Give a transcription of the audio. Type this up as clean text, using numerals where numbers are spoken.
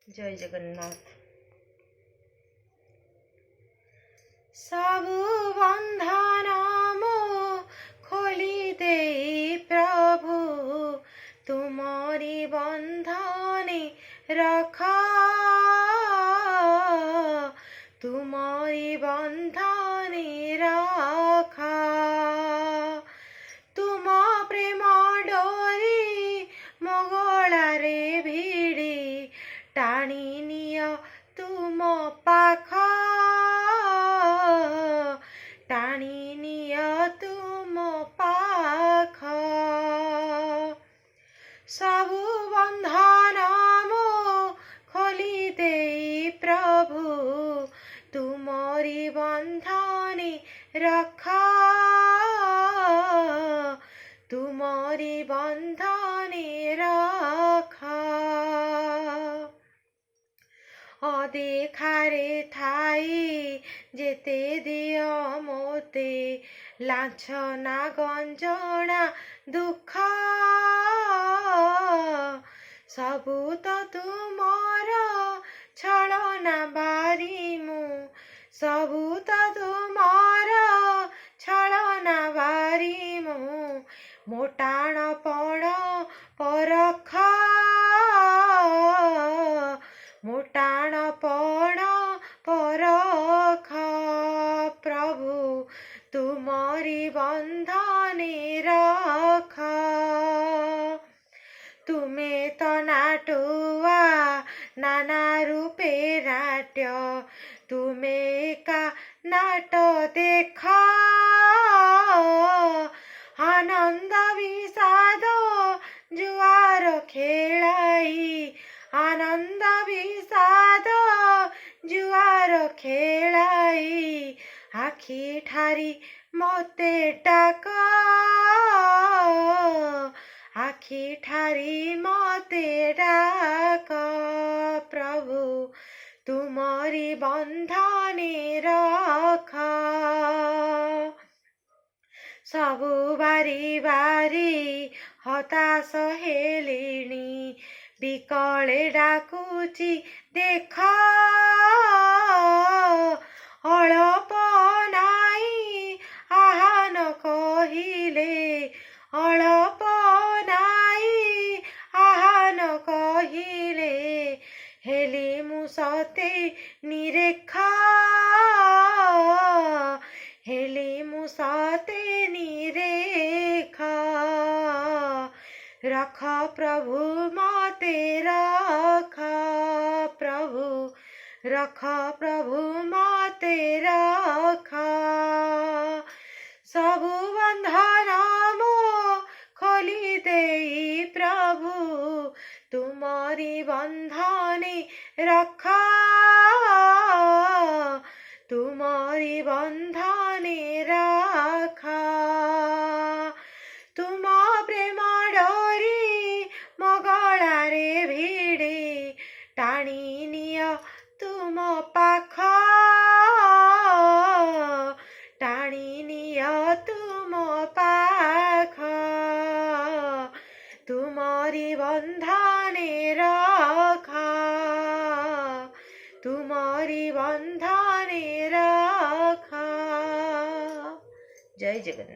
जय जगन्नाथ। सबु बंधन मो खोली दे प्रभु, तुमरी बंधने रखा, तुमरी बंधने रखा। तुम प्रेम डोरी मोगलारे भिड़ी, टाणी निया तुम पाख, टाणी निया तुम पाख। सबु बंधन मो खोली दे प्रभु, तुमरी बंधने रखा, तुमरी बंधने रखा। अदेखारे थाई जेते दियो मोते, लांछना गंजना दुख, सबु तो तुमर छलना बारी मु, सबु तो तुमर छलना बारी मु। मोटाण पण परख, मोटाण पण परख। प्रभु तुमरी बंधने रख, तुमे तो नाटुआ नाना रूपे नाट्य, तुमे का नाट देख, आनंद विषाद जुआर खेलाई, आनंद विषाद जुआर खेलाई। आखि ठारी मते डाक, आखि ठारी मते डाक। प्रभु तुमरी बंधने रख, सबु बारी बारी हताश हेलिणी, बिकले डाकुची देख, अळप नाई आहान कहिले, अळप नाई आहान कहिले। हेली मुसते निरेखा, हेली मुसते निरेखा। रख प्रभु मते रख, प्रभु रख प्रभु मते रख। सबु बंधन मो खोली दे प्रभु, तुमरी बंधने रख, तुमरी बंधने रख। तुम प्रेम डोरी मोगलारे भिड़ी, टाणी निया तुम पाख, टाणी निया तुम पाख। तुमरी बंधने रख, तुमरी बंधने रख। जय जगन्नाथ।